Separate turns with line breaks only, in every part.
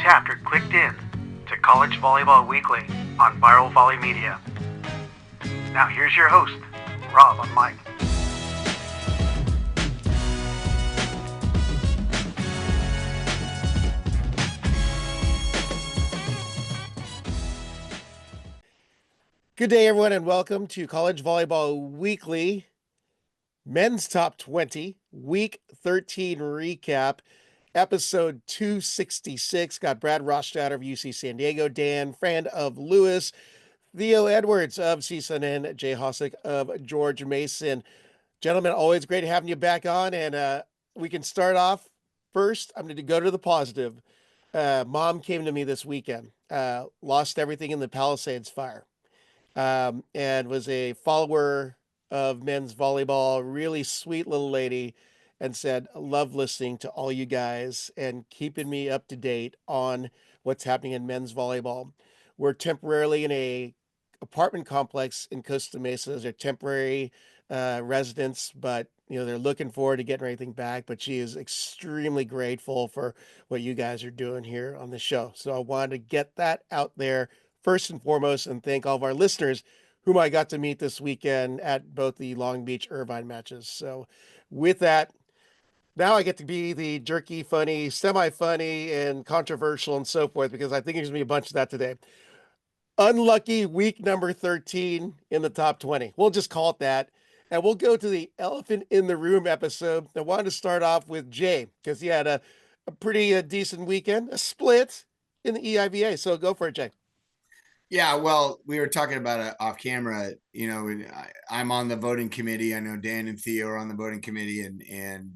chapter clicked in to College Volleyball Weekly on Viral Volley Media. Now here's your host, Rob on mic.
Good day, everyone, and welcome to College Volleyball Weekly, Men's Top 20, Week 13 Recap, Episode 266. Got Brad Rothstadter of UC San Diego, Dan Frand of Lewis, Theo Edwards of CSUN, and Jay Hosick of George Mason. Gentlemen, always great having you back on, and we can start off first. I'm going to go to the positive. Mom came to me this weekend, lost everything in the Palisades fire. And was a follower of men's volleyball, really sweet little lady, and said, love listening to all you guys and keeping me up to date on what's happening in men's volleyball. We're temporarily in a apartment complex in Costa Mesa. They're temporary residents, but they're looking forward to getting everything back. But she is extremely grateful for what you guys are doing here on the show. So I wanted to get that out there first and foremost, and thank all of our listeners whom I got to meet this weekend at both the Long Beach Irvine matches. So with that, now I get to be the jerky, funny, semi-funny, and controversial and so forth, because I think there's going to be a bunch of that today. Unlucky week number 13 in the top 20. We'll just call it that. And we'll go to the elephant in the room episode. I wanted to start off with Jay, because he had a pretty decent weekend, a split in the EIVA. So go for it, Jay.
Yeah, well, we were talking about it off camera. I'm on the voting committee. I know Dan and Theo are on the voting committee, and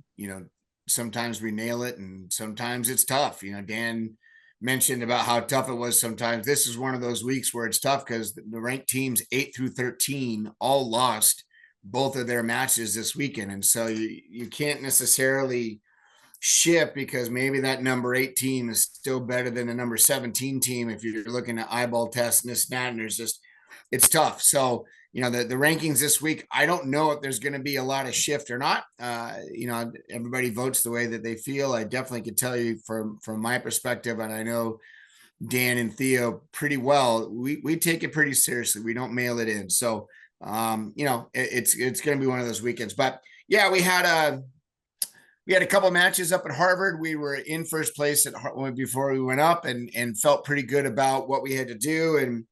sometimes we nail it, and sometimes it's tough. Dan mentioned about how tough it was sometimes. This is one of those weeks where it's tough because the ranked teams 8 through 13 all lost both of their matches this weekend, and so you can't necessarily shift because maybe that number 8 team is still better than the number 17 team if you're looking at eyeball tests and this and that, and it's tough. So the rankings this week, I don't know if there's going to be a lot of shift or not. Everybody votes the way that they feel. I definitely could tell you from my perspective, and I know Dan and Theo pretty well, we take it pretty seriously. We don't mail it in. So it's going to be one of those weekends. But yeah, we had a couple matches up at Harvard. We were in first place before we went up, and felt pretty good about what we had to do. And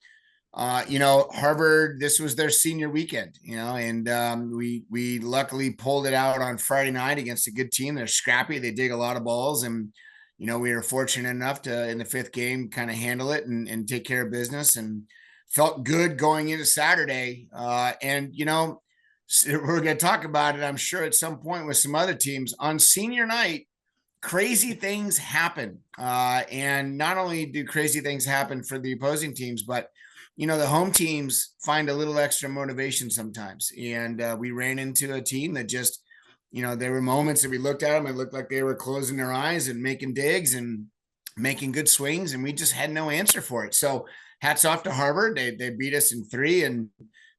Harvard, this was their senior weekend, and we luckily pulled it out on Friday night against a good team. They're scrappy. They dig a lot of balls, and we were fortunate enough to, in the 5th game, kind of handle it and take care of business, and felt good going into Saturday. We're going to talk about it, I'm sure, at some point with some other teams. On senior night, crazy things happen. And not only do crazy things happen for the opposing teams, but, the home teams find a little extra motivation sometimes. And we ran into a team that just, there were moments that we looked at them, it looked like they were closing their eyes and making digs and making good swings, and we just had no answer for it. So hats off to Harvard. They beat us in 3, and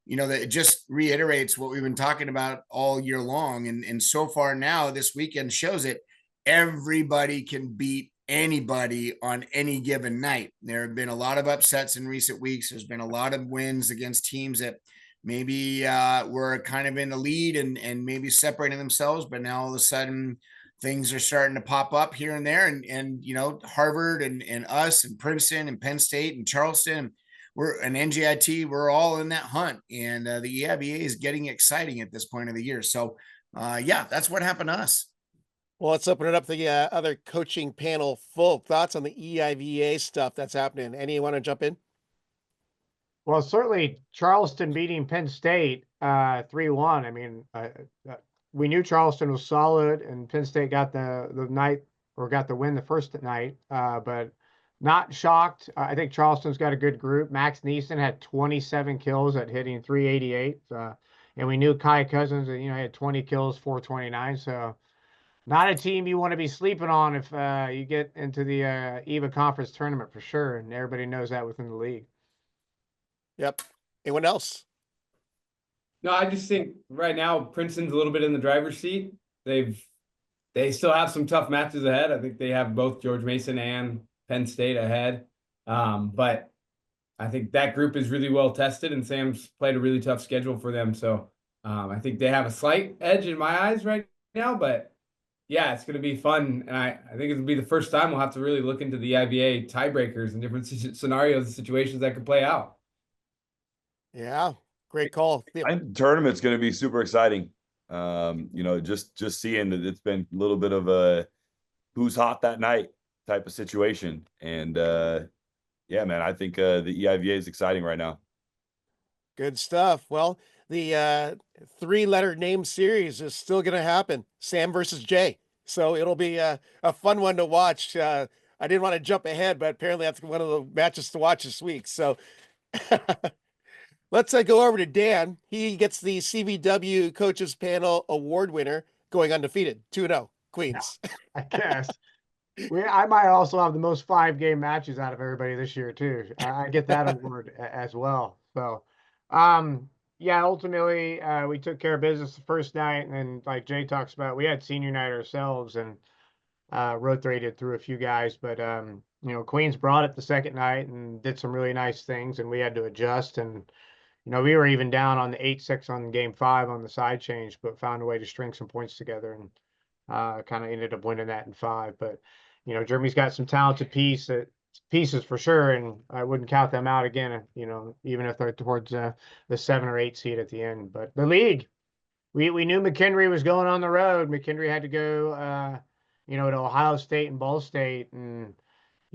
that it just reiterates what we've been talking about all year long. And so far now, this weekend shows it. Everybody can beat anybody on any given night. There have been a lot of upsets in recent weeks. There's been a lot of wins against teams that maybe were kind of in the lead and maybe separating themselves, but now all of a sudden things are starting to pop up here and there. And Harvard and us and Princeton and Penn State and Charleston, we're an NJIT, we're all in that hunt, and the EIVA is getting exciting at this point of the year. So that's what happened to us.
Well, let's open it up to the other coaching panel. Full thoughts on the EIVA stuff that's happening. Any want to jump in?
Well, certainly Charleston beating Penn State 3-1. I mean, we knew Charleston was solid, and Penn State got the win the first night, but not shocked. I think Charleston's got a good group. Max Neeson had 27 kills at hitting 388. And we knew Kai Cousins, had 20 kills, 429. So not a team you want to be sleeping on if you get into the EIVA conference tournament for sure. And everybody knows that within the league.
Yep. Anyone else?
No, I just think right now Princeton's a little bit in the driver's seat. They still have some tough matches ahead. I think they have both George Mason and Penn State ahead. But I think that group is really well tested, and Sam's played a really tough schedule for them. So I think they have a slight edge in my eyes right now, but yeah, it's going to be fun. And I think it'll be the first time we'll have to really look into the EIVA tiebreakers and different scenarios and situations that could play out.
Yeah, great call.
I think the tournament's going to be super exciting. Just seeing that it's been a little bit of a who's hot that night type of situation. And yeah, man, I think the EIVA is exciting right now.
Good stuff. Well, the 3-letter name series is still going to happen. Sam versus Jay. So it'll be a fun one to watch. I didn't want to jump ahead, but apparently that's one of the matches to watch this week. So let's go over to Dan. He gets the CVW Coaches Panel Award winner, going undefeated, 2-0, Queens.
I guess. I might also have the most 5-game matches out of everybody this year too. I get that award as well. So, yeah, ultimately, we took care of business the first night, and then, like Jay talks about, we had senior night ourselves and rotated through a few guys. But Queens brought it the second night and did some really nice things, and we had to adjust. And we were even down on the 8-6 on game 5 on the side change, but found a way to string some points together and kind of ended up winning that in 5. But Germany's got some talented pieces for sure, and I wouldn't count them out again, even if they're towards the 7 or 8 seed at the end. But the league, we knew McHenry was going on the road. McHenry had to go, to Ohio State and Ball State, and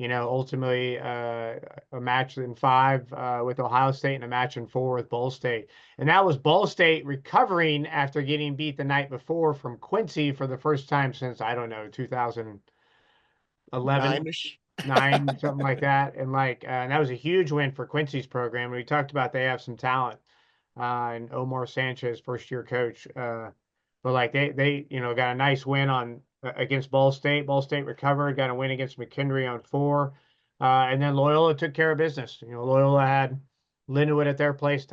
ultimately a match in 5 with Ohio State and a match in 4 with Ball State. And that was Ball State recovering after getting beat the night before from Quincy for the first time since, I don't know, 2011. 9, something like that. And and that was a huge win for Quincy's program. We talked about they have some talent, and Omar Sanchez, first-year coach. But they got a nice win against Ball State. Ball State recovered, got a win against McHenry on 4. And then Loyola took care of business. Loyola had Linwood at their place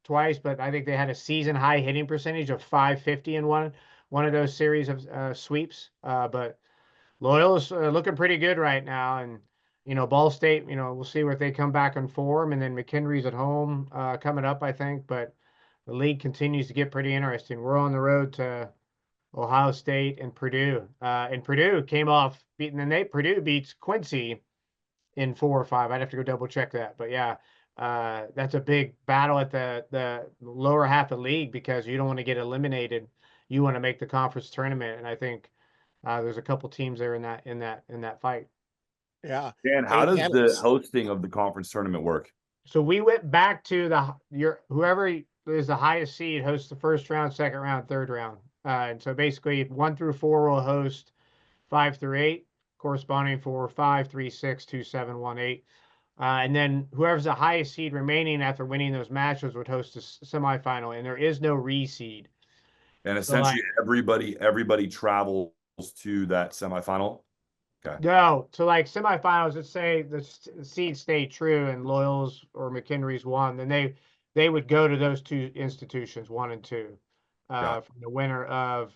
twice, but I think they had a season high hitting percentage of .550 in one of those series of sweeps. But Loyola's looking pretty good right now, and Ball State, we'll see where they come back on form, and then McHenry's at home coming up, I think. But the league continues to get pretty interesting. We're on the road to Ohio State and Purdue, and Purdue came off beating. And Purdue beats Quincy in 4 or 5. I'd have to go double check that, but yeah, that's a big battle at the lower half of the league because you don't want to get eliminated. You want to make the conference tournament, and I think. There's a couple teams there in that fight.
Yeah.
Dan, how does the hosting of the conference tournament work?
So we went back to whoever is the highest seed hosts the first round, second round, third round. And so basically 1 through 4 will host 5 through 8, corresponding for 5, 3, 6, 2, 7, 1, 8. And then whoever's the highest seed remaining after winning those matches would host a semifinal, and there is no reseed.
And essentially everybody travels to that semifinal. Okay.
No, so semifinals, let's say the seeds stay true and Loyal's or McHenry's won, then they would go to those 2 institutions, 1 and 2, from the winner of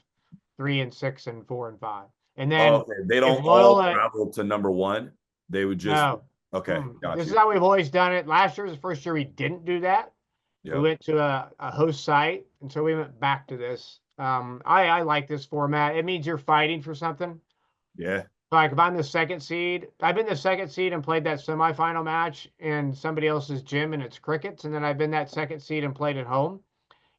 3 and 6 and 4 and 5. And then
they don't all travel to number 1. They would just okay. Gotcha.
This is how we've always done it. Last year was the first year we didn't do that. Yep. We went to a host site, and so we went back to this. I like this format. It means you're fighting for something.
Yeah.
Like if I'm the 2nd seed, I've been the 2nd seed and played that semifinal match in somebody else's gym and it's crickets. And then I've been that 2nd seed and played at home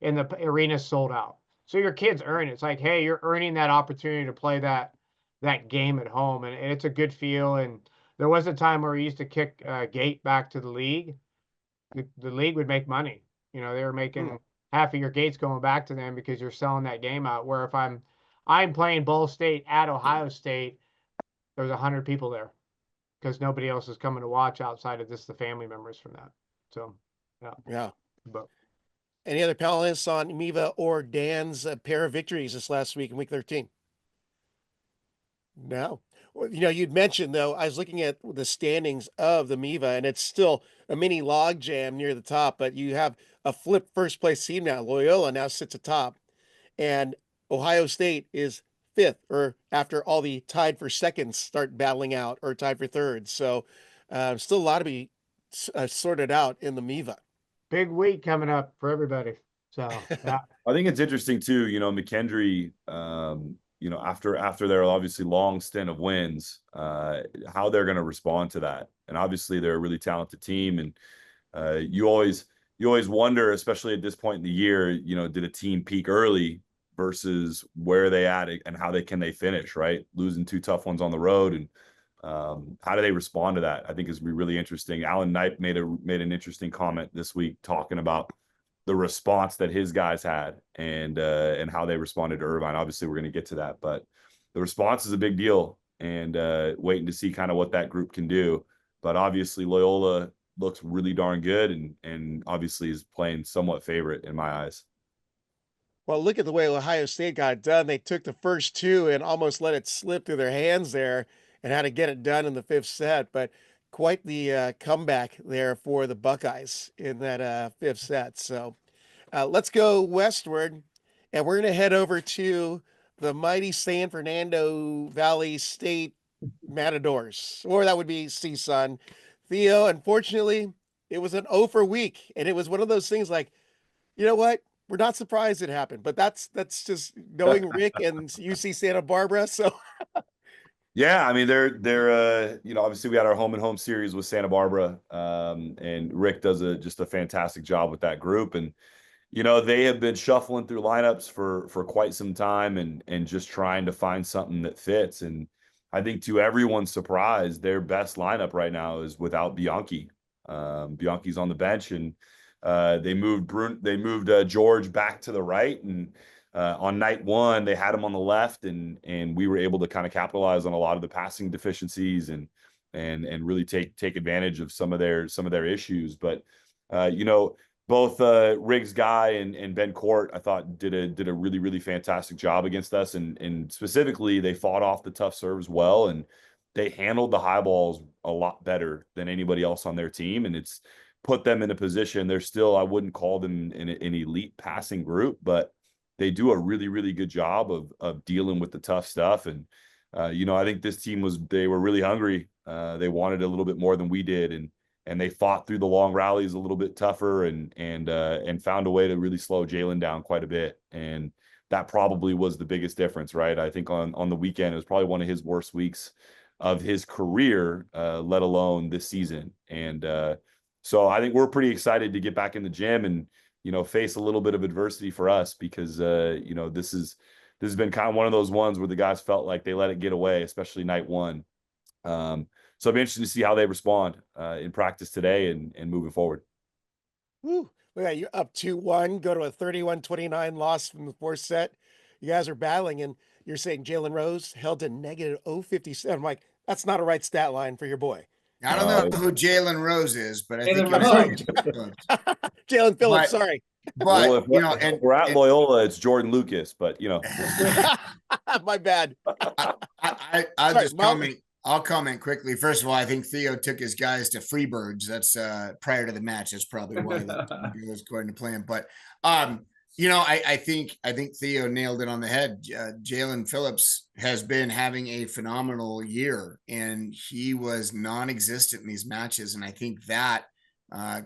and the arena's sold out. So your kids earn it. It's like, hey, you're earning that opportunity to play that game at home. And it's a good feel. And there was a time where we used to kick gate back to the league. The league would make money. They were making half of your gates going back to them because you're selling that game out. Where if I'm playing Ball State at Ohio State, there's 100 people there because nobody else is coming to watch outside of just the family members from that. So,
yeah.
But
any other panelists on MIVA or Dan's pair of victories this last week in week 13? No. Well, you'd mentioned, though, I was looking at the standings of the MIVA, and it's still a mini log jam near the top, but you have a flip first place team now. Loyola now sits atop, and Ohio State is fifth, or after all the tied for seconds start battling out, or tied for third. So still a lot to be sorted out in the MIVA.
Big week coming up for everybody. So yeah.
I think it's interesting too, McKendree, after their obviously long stint of wins, how they're going to respond to that. And obviously they're a really talented team. And you always wonder, especially at this point in the year, did a team peak early versus where are they at and how can they finish, right? Losing 2 tough ones on the road. And how do they respond to that? I think is really interesting. Alan Knipe made an interesting comment this week talking about the response that his guys had and how they responded to Irvine. Obviously, we're going to get to that, but the response is a big deal, and waiting to see kind of what that group can do. But obviously, Loyola looks really darn good, and obviously is playing somewhat favorite in my eyes.
Well, look at the way Ohio State got it done. They took the first 2 and almost let it slip through their hands there, and had to get it done in the 5th set. But quite the comeback there for the Buckeyes in that 5th set. So let's go westward, and we're going to head over to the mighty San Fernando Valley State Matadors, or that would be CSUN. Theo, unfortunately, it was an 0 for week, and it was one of those things like, you know what? We're not surprised it happened, but that's just knowing Rick and UC Santa Barbara. So
yeah, I mean, they're obviously we had our home and home series with Santa Barbara, and Rick does just a fantastic job with that group. And they have been shuffling through lineups for quite some time and just trying to find something that fits. And I think to everyone's surprise, their best lineup right now is without Bianchi. Bianchi's on the bench, and they moved George back to the right, and on night 1 they had him on the left, and we were able to kind of capitalize on a lot of the passing deficiencies and really take advantage of some of their issues. But both Riggs Guy and Ben Court, I thought did a really, really fantastic job against us, and specifically they fought off the tough serves well, and they handled the high balls a lot better than anybody else on their team, and it's put them in a position. They're still, I wouldn't call them an elite passing group, but they do a really, really good job of dealing with the tough stuff. And I think this team they were really hungry. They wanted a little bit more than we did, and they fought through the long rallies a little bit tougher and found a way to really slow Jalen down quite a bit. And that probably was the biggest difference, right? I think on the weekend, it was probably one of his worst weeks of his career, let alone this season. And so I think we're pretty excited to get back in the gym and, face a little bit of adversity for us, because, this has been kind of one of those ones where the guys felt like they let it get away, especially night 1. So it'll be interesting to see how they respond in practice today and moving forward.
whew, look at you, up 2-1, go to a 31-29 loss from the 4th set. You guys are battling, and you're saying Jalen Rose held to negative 0.57. I'm like, that's not a right stat line for your boy.
I don't know who Jalen Rose is, but I think
Jalen
you're right.
Jalen Phillips, sorry.
But
if we're at Loyola, it's Jordan Lucas, but
My bad.
I'll comment quickly. First of all, I think Theo took his guys to Freebirds. That's prior to the match. That's probably why that was going to plan. But I think Theo nailed it on the head. Jalen Phillips has been having a phenomenal year, and he was non-existent in these matches. And I think that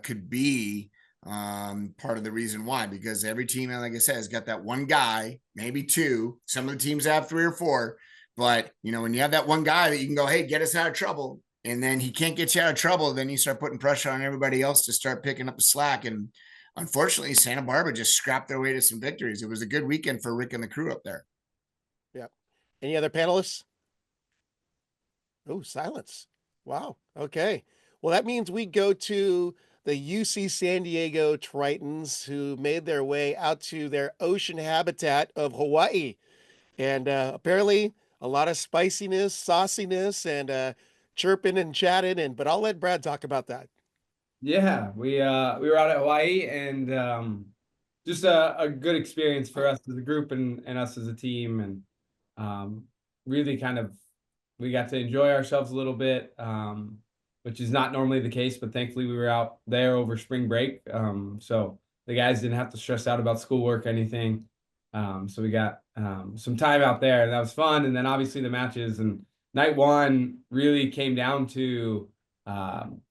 could be part of the reason why, because every team, like I said, has got that one guy, maybe 2. Some of the teams have 3 or 4. But, when you have that one guy that you can go, hey, get us out of trouble, and then he can't get you out of trouble, then you start putting pressure on everybody else to start picking up the slack. And unfortunately, Santa Barbara just scrapped their way to some victories. It was a good weekend for Rick and the crew up there.
Yeah. Any other panelists? Oh, silence. Wow. Okay. Well, that means we go to the UC San Diego Tritons, who made their way out to their ocean habitat of Hawaii. And apparently a lot of spiciness, sauciness, and chirping and chatting. But I'll let Brad talk about that.
Yeah, we were out at Hawaii, and just a good experience for us as a group and us as a team. And really kind of, we got to enjoy ourselves a little bit, which is not normally the case, but thankfully we were out there over spring break. So the guys didn't have to stress out about schoolwork or anything. So we got some time out there, and that was fun. And then obviously the matches, and night one really came down to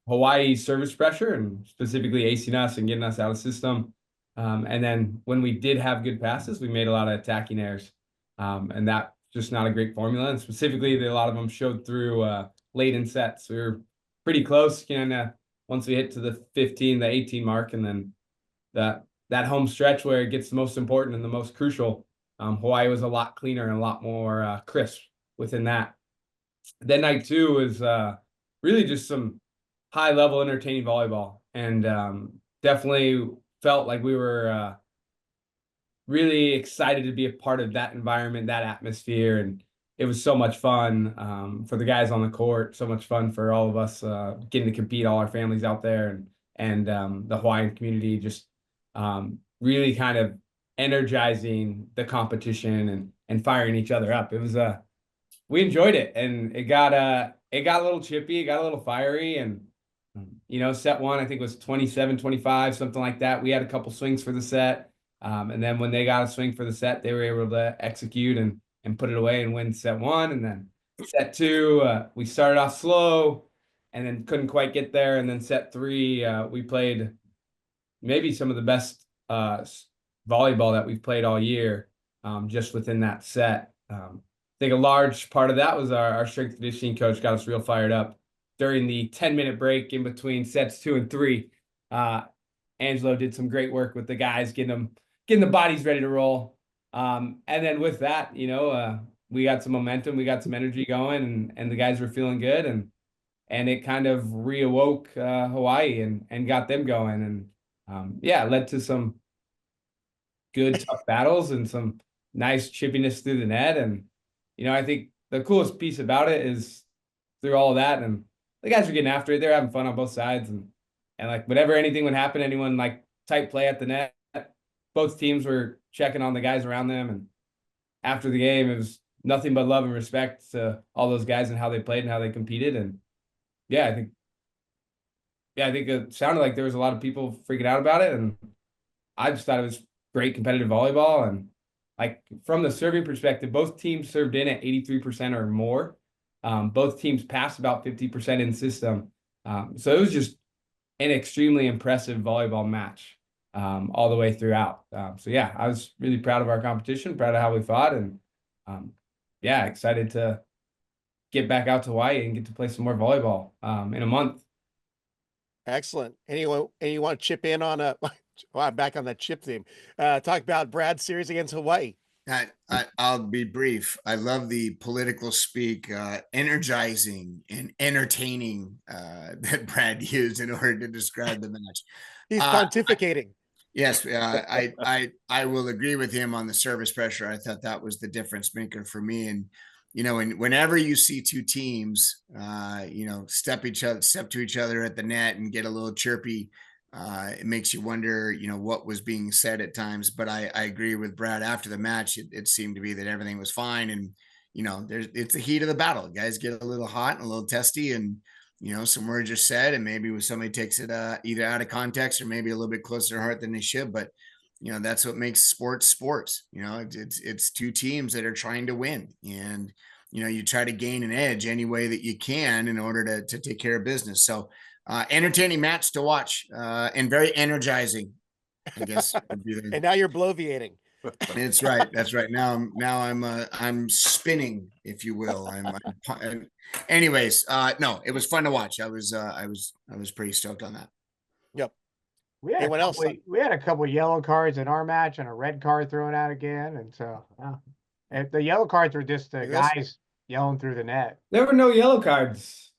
Hawaii's service pressure, and specifically acing us and getting us out of system. And then when we did have good passes, we made a lot of attacking errors. And that's just not a great formula. And specifically, a lot of them showed through late in sets. We were pretty close, once we hit to the 15, the 18 mark, and then that home stretch where it gets the most important and the most crucial. Hawaii was a lot cleaner and a lot more crisp within that. Then night two was really just some high level entertaining volleyball, and definitely felt like we were really excited to be a part of that environment, that atmosphere. And it was so much fun for the guys on the court, so much fun for all of us getting to compete, all our families out there, and the Hawaiian community just really kind of energizing the competition and firing each other up. It was we enjoyed it, and it got a little chippy, it got a little fiery, and set one I think was 27-25, something like that. We had a couple swings for the set, and then when they got a swing for the set, they were able to execute and put it away and win set one. And then set two, we started off slow and then couldn't quite get there. And then set three, we played maybe some of the best volleyball that we've played all year, just within that set. I think a large part of that was our strength and conditioning coach got us real fired up during the 10-minute break in between sets 2 and 3. Angelo did some great work with the guys, getting the bodies ready to roll. And then with that, we got some momentum, we got some energy going, and the guys were feeling good, and it kind of reawoke Hawaii and got them going. And it led to some good tough battles and some nice chippiness through the net. And I think the coolest piece about it is through all of that, and the guys were getting after it, they're having fun on both sides, and like whenever anything would happen, anyone like tight play at the net, both teams were checking on the guys around them. And after the game, it was nothing but love and respect to all those guys and how they played and how they competed. And I think it sounded like there was a lot of people freaking out about it, and I just thought it was great competitive volleyball. And like from the serving perspective, both teams served in at 83% or more. Both teams passed about 50% in system. So it was just an extremely impressive volleyball match all the way throughout. I was really proud of our competition, proud of how we fought, and excited to get back out to Hawaii and get to play some more volleyball in a month.
Excellent. Anyone want to chip in on I'm back on that chip theme. Talk about Brad's series against Hawaii.
I'll be brief. I love the political speak, energizing and entertaining that Brad used in order to describe the match.
He's pontificating.
Yes, I will agree with him on the service pressure. I thought that was the difference maker for me. And whenever you see two teams, step to each other at the net and get a little chirpy, it makes you wonder, what was being said at times. But I agree with Brad. After the match, it seemed to be that everything was fine. And it's the heat of the battle. Guys get a little hot and a little testy, and some words are said, and maybe somebody takes it either out of context or maybe a little bit closer to heart than they should. But that's what makes sports. It's two teams that are trying to win, and you try to gain an edge any way that you can in order to take care of business. So entertaining match to watch, and very energizing, I guess.
And now you're bloviating.
That's right. That's right. Now I'm spinning, if you will. Anyways, no, it was fun to watch. I was pretty stoked on that.
Yep.
We had a couple yellow cards in our match and a red card thrown out again. And so and the yellow cards were just the guys yelling through the net.
There were no yellow cards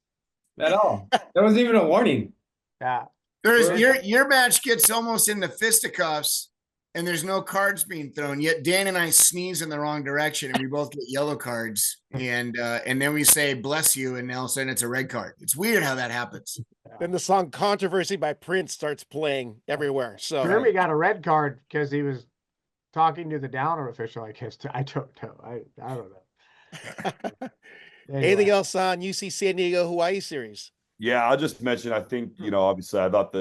at all. There wasn't even a warning.
Yeah.
Your match gets almost into fisticuffs, and there's no cards being thrown. Yet Dan and I sneeze in the wrong direction, and we both get yellow cards. And then we say bless you, and all of a sudden it's a red card. It's weird how that happens.
Then the song "Controversy" by Prince starts playing everywhere. So
Jeremy got a red card because he was talking to the downer official. I guess I don't know. I don't know. Anyway.
Anything else on UC San Diego Hawaii series?
Yeah, I'll just mention, I think, obviously I thought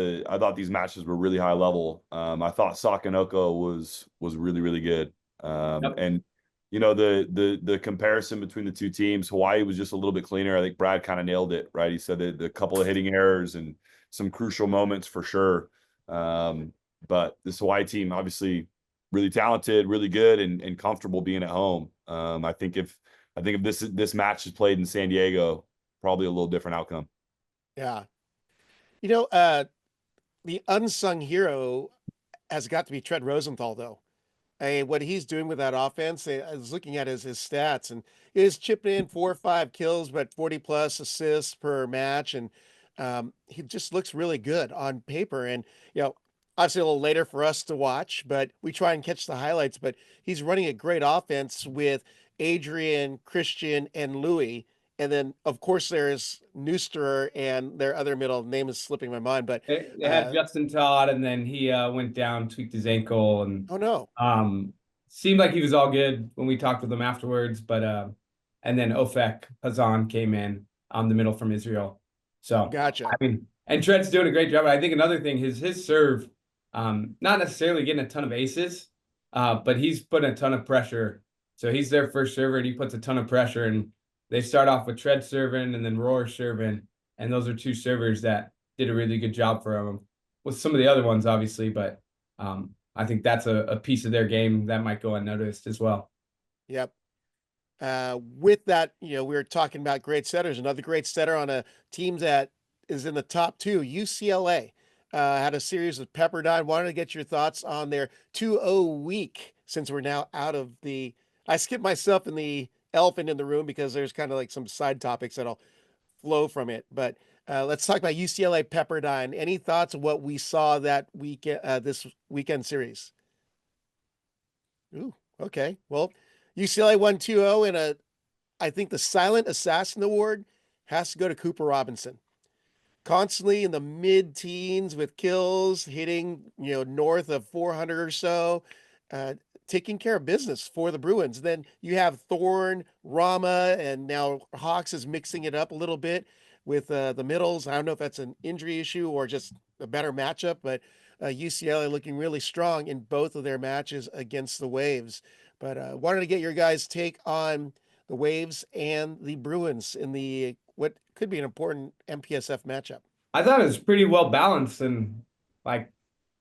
these matches were really high level. I thought Sakanoko was really, really good. And you know, the comparison between the two teams, Hawaii was just a little bit cleaner. I think Brad kind of nailed it, right? He said that the couple of hitting errors and some crucial moments for sure. But this Hawaii team, obviously really talented, really good, and comfortable being at home. I think if this match is played in San Diego, probably a little different outcome.
Yeah. You know, the unsung hero has got to be Trent Rosenthal, though. What he's doing with that offense, I was looking at his stats, and he's chipping in 4 or 5 kills, but 40 plus assists per match. And he just looks really good on paper. And, you know, obviously a little later for us to watch, but we try and catch the highlights. But he's running a great offense with Adrian, Christian, and Louis. And then, of course, there's Nooster and their other middle name is slipping my mind. But
they had Justin Todd, and then he went down, tweaked his ankle, and
oh no,
seemed like he was all good when we talked with him afterwards. But and then Ofek Hazan came in on the middle from Israel. So
gotcha.
I mean, and Trent's doing a great job. I think another thing is his serve, not necessarily getting a ton of aces, but he's putting a ton of pressure. So he's their first server, and he puts a ton of pressure. And they start off with Tread serving and then Roar serving, and those are two servers that did a really good job for him with some of the other ones, obviously. But I think that's a piece of their game that might go unnoticed as well.
Yep. With that, you know, we were talking about great setters. Another great setter on a team that is in the top 2, UCLA, had a series with Pepperdine. Wanted to get your thoughts on their 2-0 week, since we're now out of the, I skipped myself in the elephant in the room because there's kind of like some side topics that'll flow from it. But let's talk about UCLA Pepperdine. Any thoughts on what we saw that weekend, this weekend series? Ooh, okay. Well, UCLA won 2-0, and I think the Silent Assassin Award has to go to Cooper Robinson. Constantly in the mid-teens with kills, hitting, you know, north of 400 or so, taking care of business for the Bruins. Then you have Thorne, Rama, and now Hawks is mixing it up a little bit with the middles. I don't know if that's an injury issue or just a better matchup, but UCLA looking really strong in both of their matches against the Waves. But wanted to get your guys' take on the Waves and the Bruins in the what could be an important MPSF matchup.
I thought it was pretty well balanced and like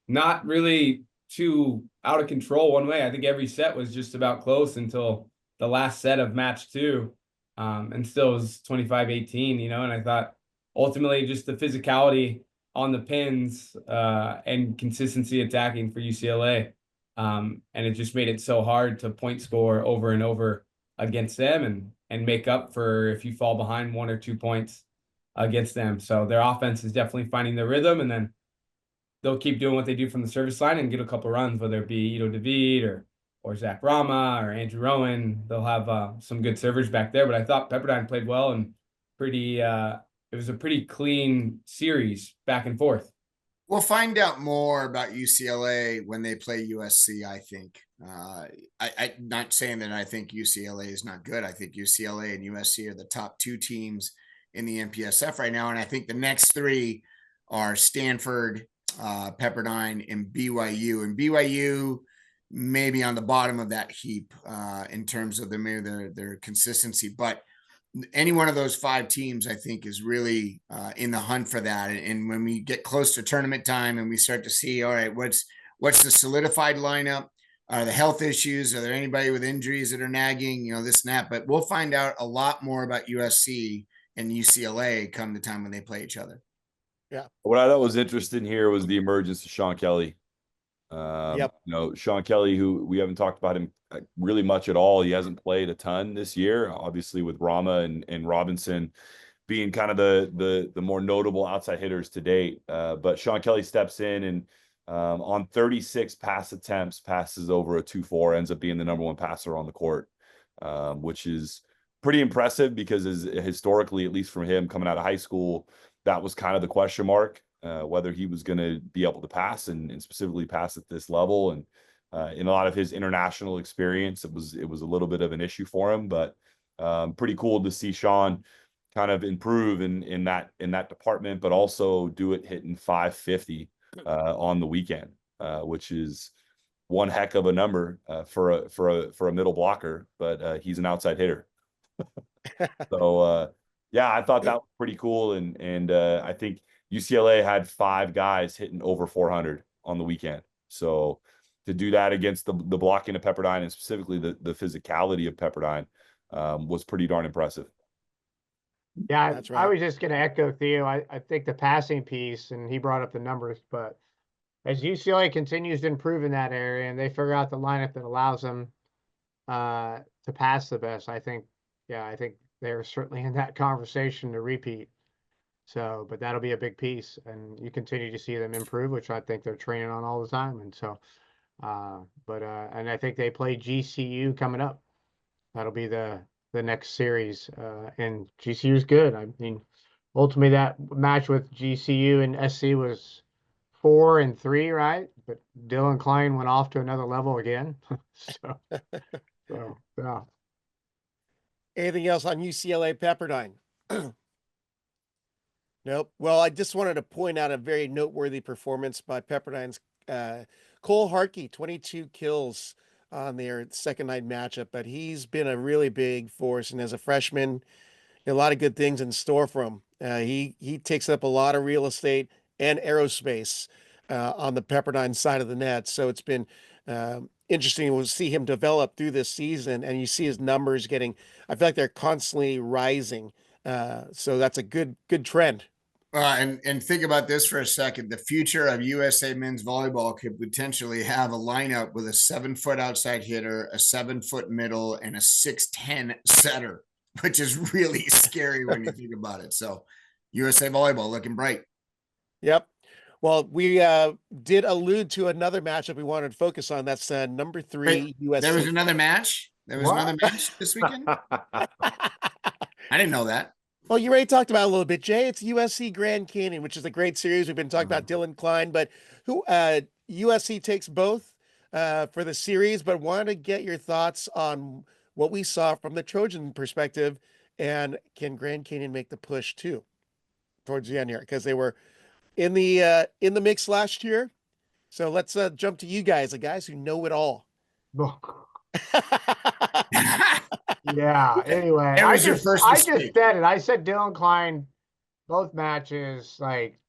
not really too out of control one way. I think every set was just about close until the last set of match 2. And still it was 25-18, you know, and I thought ultimately just the physicality on the pins and consistency attacking for UCLA. And it just made it so hard to point score over and over against them and make up for if you fall behind 1 or 2 points against them. So their offense is definitely finding their rhythm, and then they'll keep doing what they do from the service line and get a couple runs, whether it be Ito David or Zach Rama or Andrew Rowan. They'll have some good servers back there. But I thought Pepperdine played well and pretty. It was a pretty clean series back and forth.
We'll find out more about UCLA when they play USC, I think. I'm not saying that I think UCLA is not good. I think UCLA and USC are the top 2 teams in the MPSF right now. And I think the next 3 are Stanford, Pepperdine, and BYU. And BYU maybe on the bottom of that heap in terms of their consistency. But any one of those 5 teams, I think, is really in the hunt for that. And when we get close to tournament time and we start to see, all right, what's the solidified lineup? Are the health issues? Are there anybody with injuries that are nagging? You know, this and that. But we'll find out a lot more about USC and UCLA come the time when they play each other.
Yeah.
What I thought was interesting here was the emergence of Sean Kelly.
Yep.
You know, Sean Kelly, who we haven't talked about him really much at all. He hasn't played a ton this year, obviously with Rama and Robinson being kind of the more notable outside hitters to date. But Sean Kelly steps in and on 36 pass attempts, passes over a 2.4, ends up being the number 1 passer on the court, which is pretty impressive because historically, at least from him coming out of high school, that was kind of the question mark. Whether he was going to be able to pass and specifically pass at this level. And in a lot of his international experience, it was a little bit of an issue for him, but pretty cool to see Sean kind of improve in that department, but also do it hitting 550 on the weekend, which is one heck of a number for a middle blocker, but he's an outside hitter. So yeah, I thought that was pretty cool, and I think UCLA had 5 guys hitting over 400 on the weekend. So to do that against the blocking of Pepperdine, and specifically the physicality of Pepperdine, was pretty darn impressive.
Yeah,
That's right.
I was just going to echo Theo. I think the passing piece, and he brought up the numbers, but as UCLA continues to improve in that area and they figure out the lineup that allows them to pass the best, I think they're certainly in that conversation to repeat. So, but that'll be a big piece, and you continue to see them improve, which I think they're training on all the time. And so, and I think they play GCU coming up. That'll be the next series, and GCU is good. I mean, ultimately that match with GCU and SC was 4-3, right? But Dylan Klein went off to another level again. so yeah.
Anything else on UCLA Pepperdine? Nope. Well, I just wanted to point out a very noteworthy performance by Pepperdine's Cole Harkey, 22 kills on their second night matchup, but he's been a really big force, and as a freshman, a lot of good things in store for him. He takes up a lot of real estate and aerospace on the Pepperdine side of the net. So it's been interesting to see him develop through this season, and you see his numbers getting, I feel like they're constantly rising. So that's a good trend.
And think about this for a second. The future of USA men's volleyball could potentially have a lineup with a 7-foot outside hitter, a 7-foot middle, and a 6'10" setter, which is really scary when you think about it. So USA volleyball looking bright.
Yep. Well, we did allude to another matchup we wanted to focus on. That's number 3
Wait,
USC.
there was another match? There was another match this weekend? I didn't know that.
Well, you already talked about it a little bit, Jay. It's USC Grand Canyon, which is a great series. We've been talking about Dylan Klein, but USC takes both for the series, but wanted to get your thoughts on what we saw from the Trojan perspective, and can Grand Canyon make the push too towards the end here? Because they were in the mix last year. So let's jump to you guys, the guys who know it all.
Yeah. Anyway,
That was your first
I just
mistake.
said it. I said Dylan Klein, both matches, like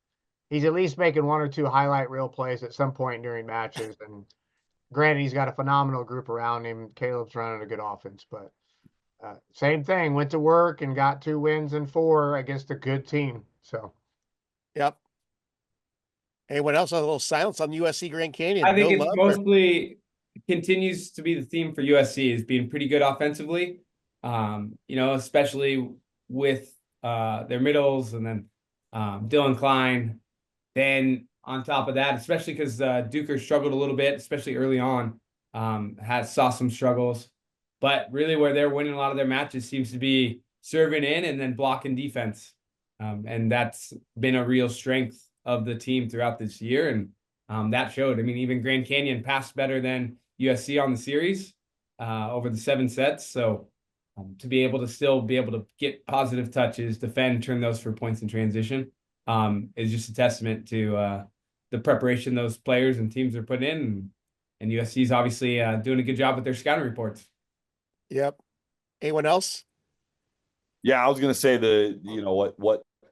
he's at least making 1 or 2 highlight reel plays at some point during matches. And granted, he's got a phenomenal group around him. Caleb's running a good offense, but same thing. Went to work and got 2 wins and 4 against a good team. So,
yep. Anyone else? A little silence on USC Grand Canyon.
I think
No
it's
love
mostly continues to be the theme for USC is being pretty good offensively. Especially with their middles, and then Dylan Klein. Then on top of that, especially because Duker struggled a little bit, especially early on, saw some struggles. But really where they're winning a lot of their matches seems to be serving in and then blocking defense. And that's been a real strength of the team throughout this year. And that showed. I mean, even Grand Canyon passed better than USC on the series over the 7 sets. So to be able to still be able to get positive touches, defend, turn those for points in transition is just a testament to the preparation those players and teams are putting in. And USC is obviously doing a good job with their scouting reports.
Yep. Anyone else?
Yeah, I was going to say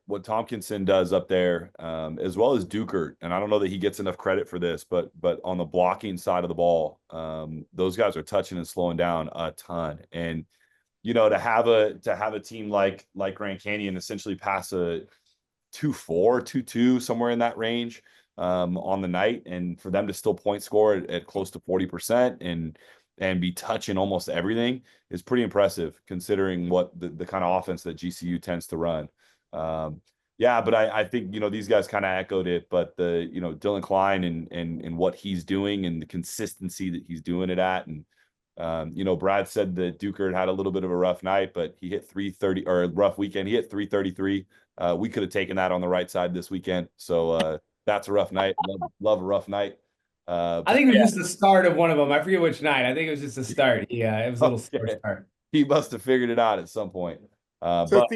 what Tompkinson does up there, as well as Dukert, and I don't know that he gets enough credit for this, but on the blocking side of the ball, those guys are touching and slowing down a ton. And to have a team like Grand Canyon essentially pass a 2-4, 2-2, somewhere in that range on the night, and for them to still point score at close to 40% and be touching almost everything is pretty impressive, considering what the kind of offense that GCU tends to run. But I think these guys kind of echoed it, but Dylan Klein and what he's doing and the consistency that he's doing it at, and Brad said that Dukert had a little bit of a rough night, but he hit 330, or a rough weekend. He hit 333. We could have taken that on the right side this weekend. So that's a rough night. Love a rough night.
I think it was just the start of one of them. I forget which night. I think it was just the start. Yeah, it was a little slow start.
He must have figured it out at some point.
So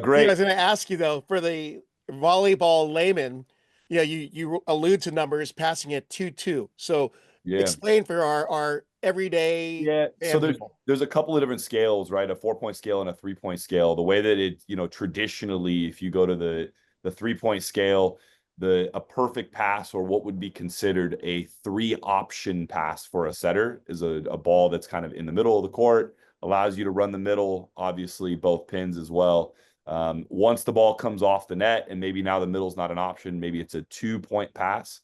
great.
I was going to ask you though, for the volleyball layman, you allude to numbers passing at 2-2. So
Yeah.
explain for our everyday
Yeah. So
fan people.
there's a couple of different scales, right? A 4-point scale and a 3-point scale. The way that it, traditionally, if you go to the 3-point scale, a perfect pass, or what would be considered a 3-option pass for a setter, is a ball that's kind of in the middle of the court, allows you to run the middle, obviously both pins as well. Once the ball comes off the net, and maybe now the middle's not an option, maybe it's a 2-point pass.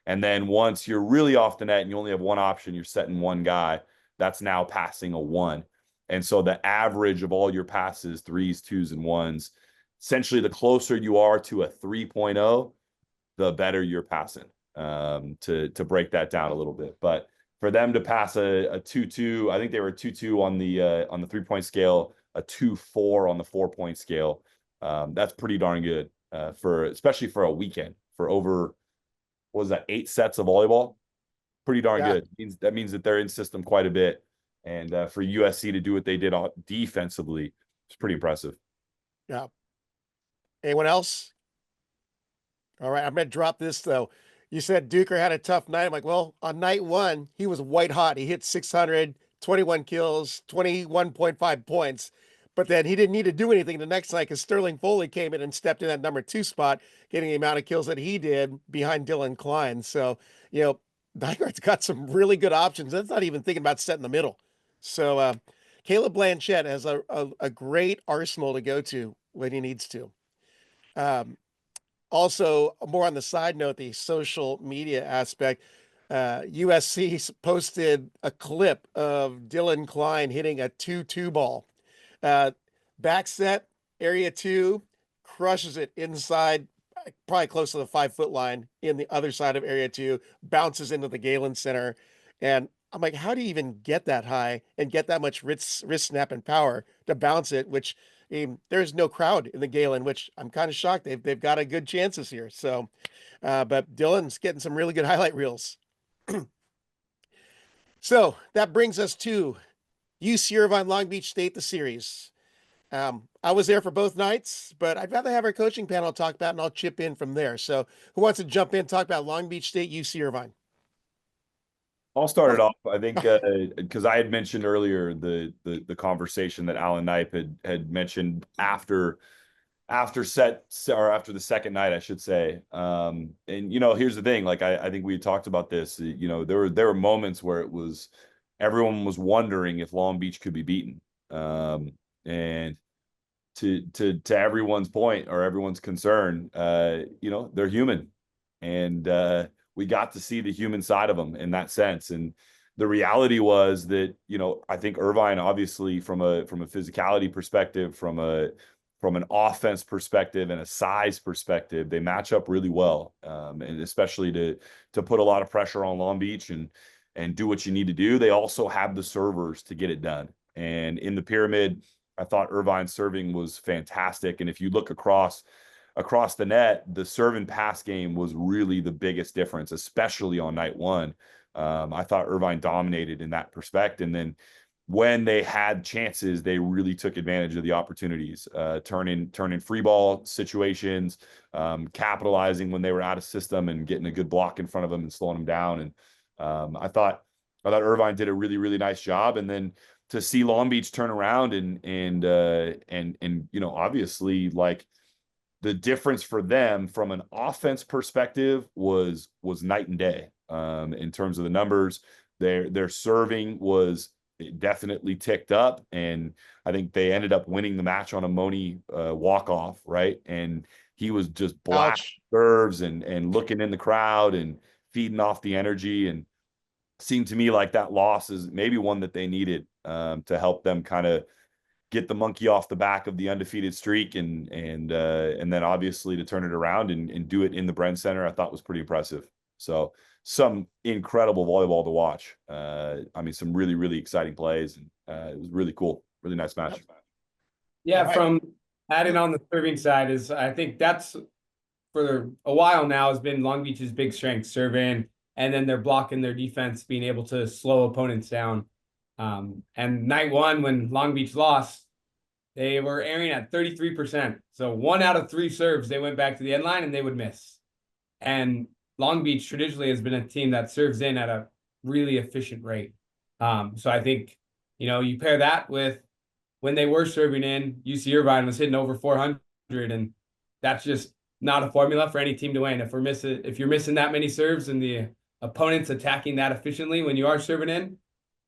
And then once you're really off the net and you only have one option, you're setting one guy, that's now passing a 1. And so the average of all your passes, 3s, 2s, and 1s, essentially the closer you are to a 3.0, the better you're passing, to break that down a little bit. But for them to pass a 2-2, I think they were a 2-2 on the 3-point scale, a 2-4 on the 4-point scale. That's pretty darn good, especially for a weekend, for over, what was that, 8 sets of volleyball? Pretty darn good. That means that they're in system quite a bit. And for USC to do what they did defensively, it's pretty impressive.
Yeah. Anyone else? All right, I'm going to drop this, though. You said Duker had a tough night. I'm like, well, on night 1, he was white hot. He hit 600, 21 kills, 21.5 points. But then he didn't need to do anything the next night, because Sterling Foley came in and stepped in that number 2 spot, getting the amount of kills that he did behind Dylan Klein. So, Nygaard's got some really good options. That's not even thinking about setting the middle. So Caleb Blanchett has a great arsenal to go to when he needs to. Also, more on the side note, the social media aspect, USC posted a clip of Dylan Klein hitting a 2-2 ball. Back set, area 2, crushes it inside, probably close to the 5-foot line in the other side of area 2, bounces into the Galen Center. And I'm like, how do you even get that high and get that much wrist snap and power to bounce it, which there's no crowd in the Galen, which I'm kind of shocked. They've got a good chances here. So, but Dylan's getting some really good highlight reels. So that brings us to UC Irvine, Long Beach State, the series. I was there for both nights, but I'd rather have our coaching panel talk about it, and I'll chip in from there. So who wants to jump in and talk about Long Beach State, UC Irvine?
I'll start it off. I think because I had mentioned earlier the conversation that Alan Knipe had mentioned after the second night, I should say. And here's the thing, like I think we had talked about this. There were moments where everyone was wondering if Long Beach could be beaten. And to everyone's point, or everyone's concern, they're human, and we got to see the human side of them in that sense. And the reality was that, I think Irvine, obviously from a physicality perspective, from an offense perspective and a size perspective, they match up really well. And especially to put a lot of pressure on Long Beach and do what you need to do. They also have the servers to get it done. And in the pyramid, I thought Irvine's serving was fantastic. And if you look across the net, the serve and pass game was really the biggest difference, especially on night 1. I thought Irvine dominated in that respect. And then when they had chances, they really took advantage of the opportunities, turning free ball situations, capitalizing when they were out of system and getting a good block in front of them and slowing them down. And I thought Irvine did a really, really nice job. And then to see Long Beach turn around and obviously, like, the difference for them from an offense perspective was night and day. In terms of the numbers, their serving was definitely ticked up, and I think they ended up winning the match on a Mooney walk-off, right? And he was just black serves and looking in the crowd and feeding off the energy, and seemed to me like that loss is maybe one that they needed to help them kind of get the monkey off the back of the undefeated streak, and then obviously to turn it around and do it in the Bren Center, I thought was pretty impressive. So some incredible volleyball to watch. Some really, really exciting plays, and it was really cool. Really nice match.
Yeah, right. From adding on the serving side, is I think that's for a while now has been Long Beach's big strength, serving, and then they're blocking their defense, being able to slow opponents down. And night 1, when Long Beach lost, they were airing at 33%. So 1 out of 3 serves, they went back to the end line and they would miss. And Long Beach traditionally has been a team that serves in at a really efficient rate. So I think, you pair that with when they were serving in, UC Irvine was hitting over 400, and that's just not a formula for any team to win. If you're missing that many serves and the opponent's attacking that efficiently when you are serving in,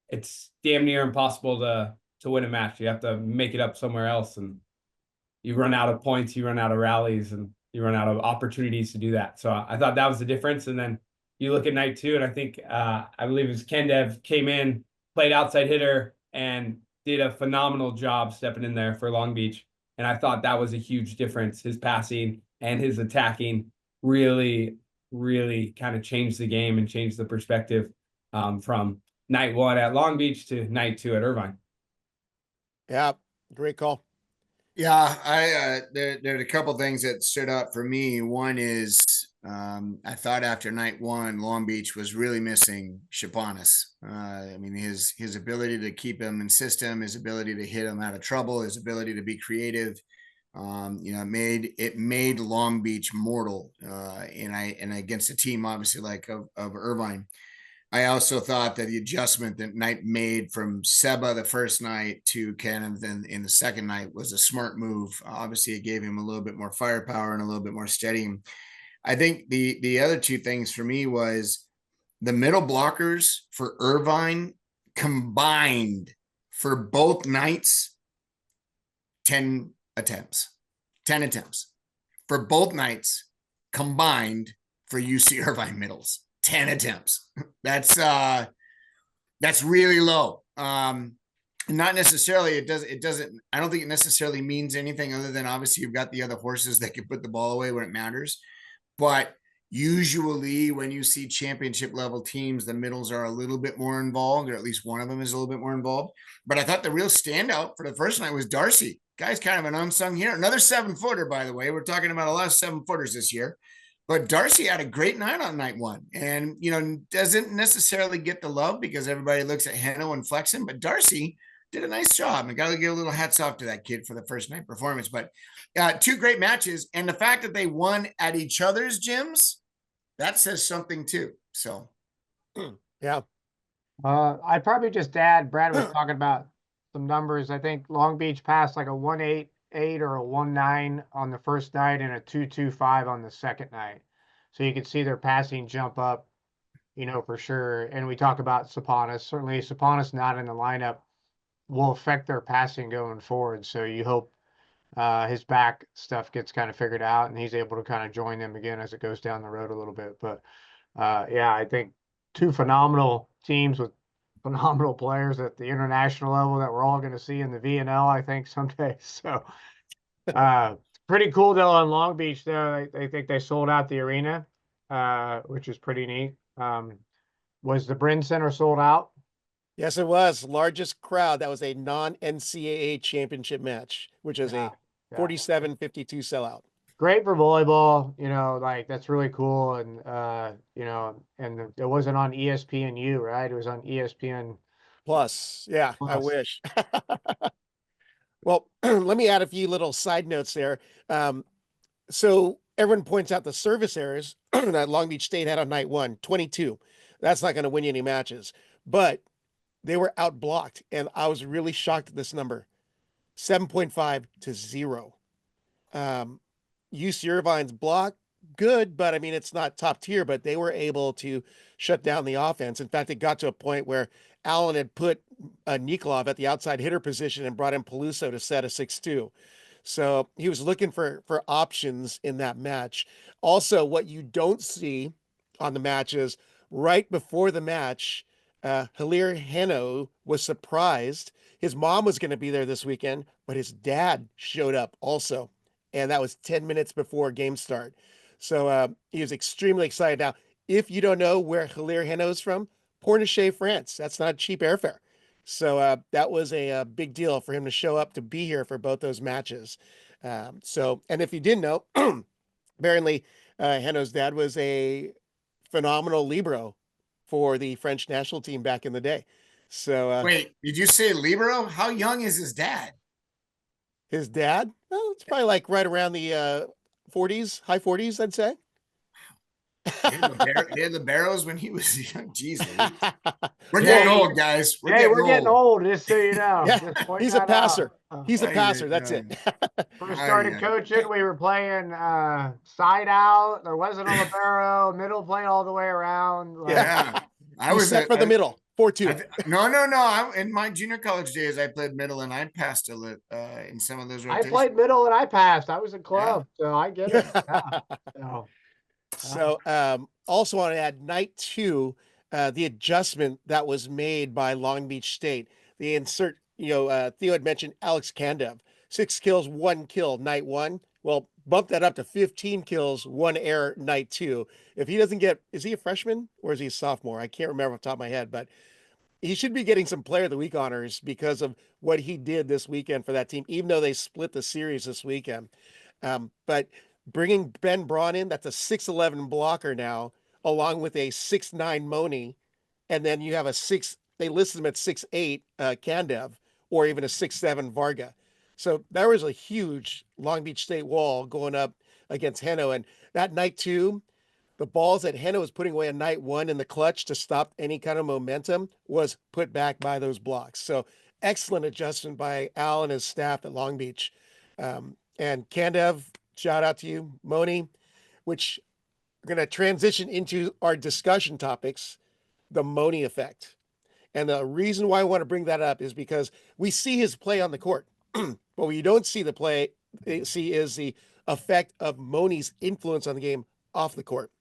it's damn near impossible to win a match. You have to make it up somewhere else, and you run out of points, you run out of rallies, and you run out of opportunities to do that. So I thought that was the difference. And then you look at night 2, and I think I believe it was Kendev came in, played outside hitter, and did a phenomenal job stepping in there for Long Beach. And I thought that was a huge difference. His passing and his attacking really, really kind of changed the game and changed the perspective from night 1 at Long Beach to night 2 at Irvine.
Yeah, great call.
Yeah, there are a couple things that stood up for me. One is I thought after night 1, Long Beach was really missing Shaponis. I mean, his ability to keep him in system, his ability to hit him out of trouble, his ability to be creative, it made Long Beach mortal. And against a team obviously like of Irvine. I also thought that the adjustment that Knight made from Seba the first night to Kenneth in the second night was a smart move. Obviously, it gave him a little bit more firepower and a little bit more steadying. I think the other two things for me was the middle blockers for Irvine combined for both nights, 10 attempts for both nights combined for UC Irvine middles. 10 attempts. That's really low. Not necessarily, I don't think it necessarily means anything other than obviously you've got the other horses that can put the ball away when it matters. But usually when you see championship level teams, the middles are a little bit more involved, or at least one of them is a little bit more involved. But I thought the real standout for the first night was Darcy. Guy's kind of an unsung hero. Another 7-footer, by the way. We're talking about a lot of 7-footers this year. But Darcy had a great night on night 1 and, doesn't necessarily get the love because everybody looks at Heno and Flexen, but Darcy did a nice job. I got to give a little hats off to that kid for the first night performance, but 2 great matches. And the fact that they won at each other's gyms, that says something too. So,
yeah.
I'd probably just add, Brad was talking about some numbers. I think Long Beach passed like a 1.88 or a 1.9 on the first night and a 2.25 on the second night. So you can see their passing jump up, for sure. And we talk about Saponis. Certainly Saponis not in the lineup will affect their passing going forward. So you hope his back stuff gets kind of figured out and he's able to kind of join them again as it goes down the road a little bit. But yeah, I think 2 phenomenal teams with phenomenal players at the international level that we're all going to see in the VNL, I think, someday. So pretty cool though on Long Beach though. I think they sold out the arena, which is pretty neat. Was the Bryn Center sold out?
Yes, it was. Largest crowd. That was a non-NCAA championship match, which is a 47-52 sellout.
Great for volleyball, that's really cool. And, and it wasn't on ESPNU, right? It was on ESPN
Plus. Yeah,
Plus.
I wish. Well, let me add a few little side notes there. So everyone points out the service errors that Long Beach State had on night 1, 22. That's not going to win you any matches, but they were outblocked. And I was really shocked at this number, 7.5 to 0. UC Irvine's block, good, but I mean, it's not top tier, but they were able to shut down the offense. In fact, it got to a point where Allen had put Nikolov at the outside hitter position and brought in Peluso to set a 6-2. So he was looking for options in that match. Also, what you don't see on the matches, right before the match, Hilaire Heno was surprised. His mom was going to be there this weekend, but his dad showed up also. And that was 10 minutes before game start. So he was extremely excited. Now, if you don't know where Hilaire Heno is from, Pornichet, France. That's not cheap airfare. So that was a big deal for him to show up to be here for both those matches. And if you didn't know, apparently Heno's dad was a phenomenal libero for the French national team back in the day. So
wait, did you say libero? How young is his dad?
His dad? Well, it's probably like right around the 40s, high 40s, I'd say.
They had the barrows when he was young. Jeez, we're
Yeah,
getting old, guys.
We're getting old, just so you know.
Yeah,
Just point
he's a
that out.
passer. He's a passer. That's it.
First started coaching, we were playing side out. There wasn't a libero, middle play all the way around.
Yeah. I
You
was
set for the middle, 4-2.
No. In my junior college days, I played middle and I passed in some of those
I
rotations.
played middle and I passed. I was in club, so I get it. Yeah.
So, also want to add night 2, the adjustment that was made by Long Beach State. The insert, Theo had mentioned Alex Kandev, 6 kills, 1 kill, night 1. Well, bump that up to 15 kills, 1 error, night 2. If he doesn't get, is he a freshman or is he a sophomore? I can't remember off the top of my head, but he should be getting some Player of the Week honors because of what he did this weekend for that team, even though they split the series this weekend. But bringing Ben Braun in, that's a 6'11" blocker now, along with a 6'9" Mooney. And then you have they listed him at 6'8", Kandev, or even a 6'7" Varga. So there was a huge Long Beach State wall going up against Heno. And that night 2, the balls that Heno was putting away in night 1 in the clutch to stop any kind of momentum was put back by those blocks. So excellent adjustment by Al and his staff at Long Beach. And Kandev, shout out to you, Mooney, which we're going to transition into our discussion topics, the Mooney effect. And the reason why I want to bring that up is because we see his play on the court, but what you don't see is the effect of Mooney's influence on the game off the court.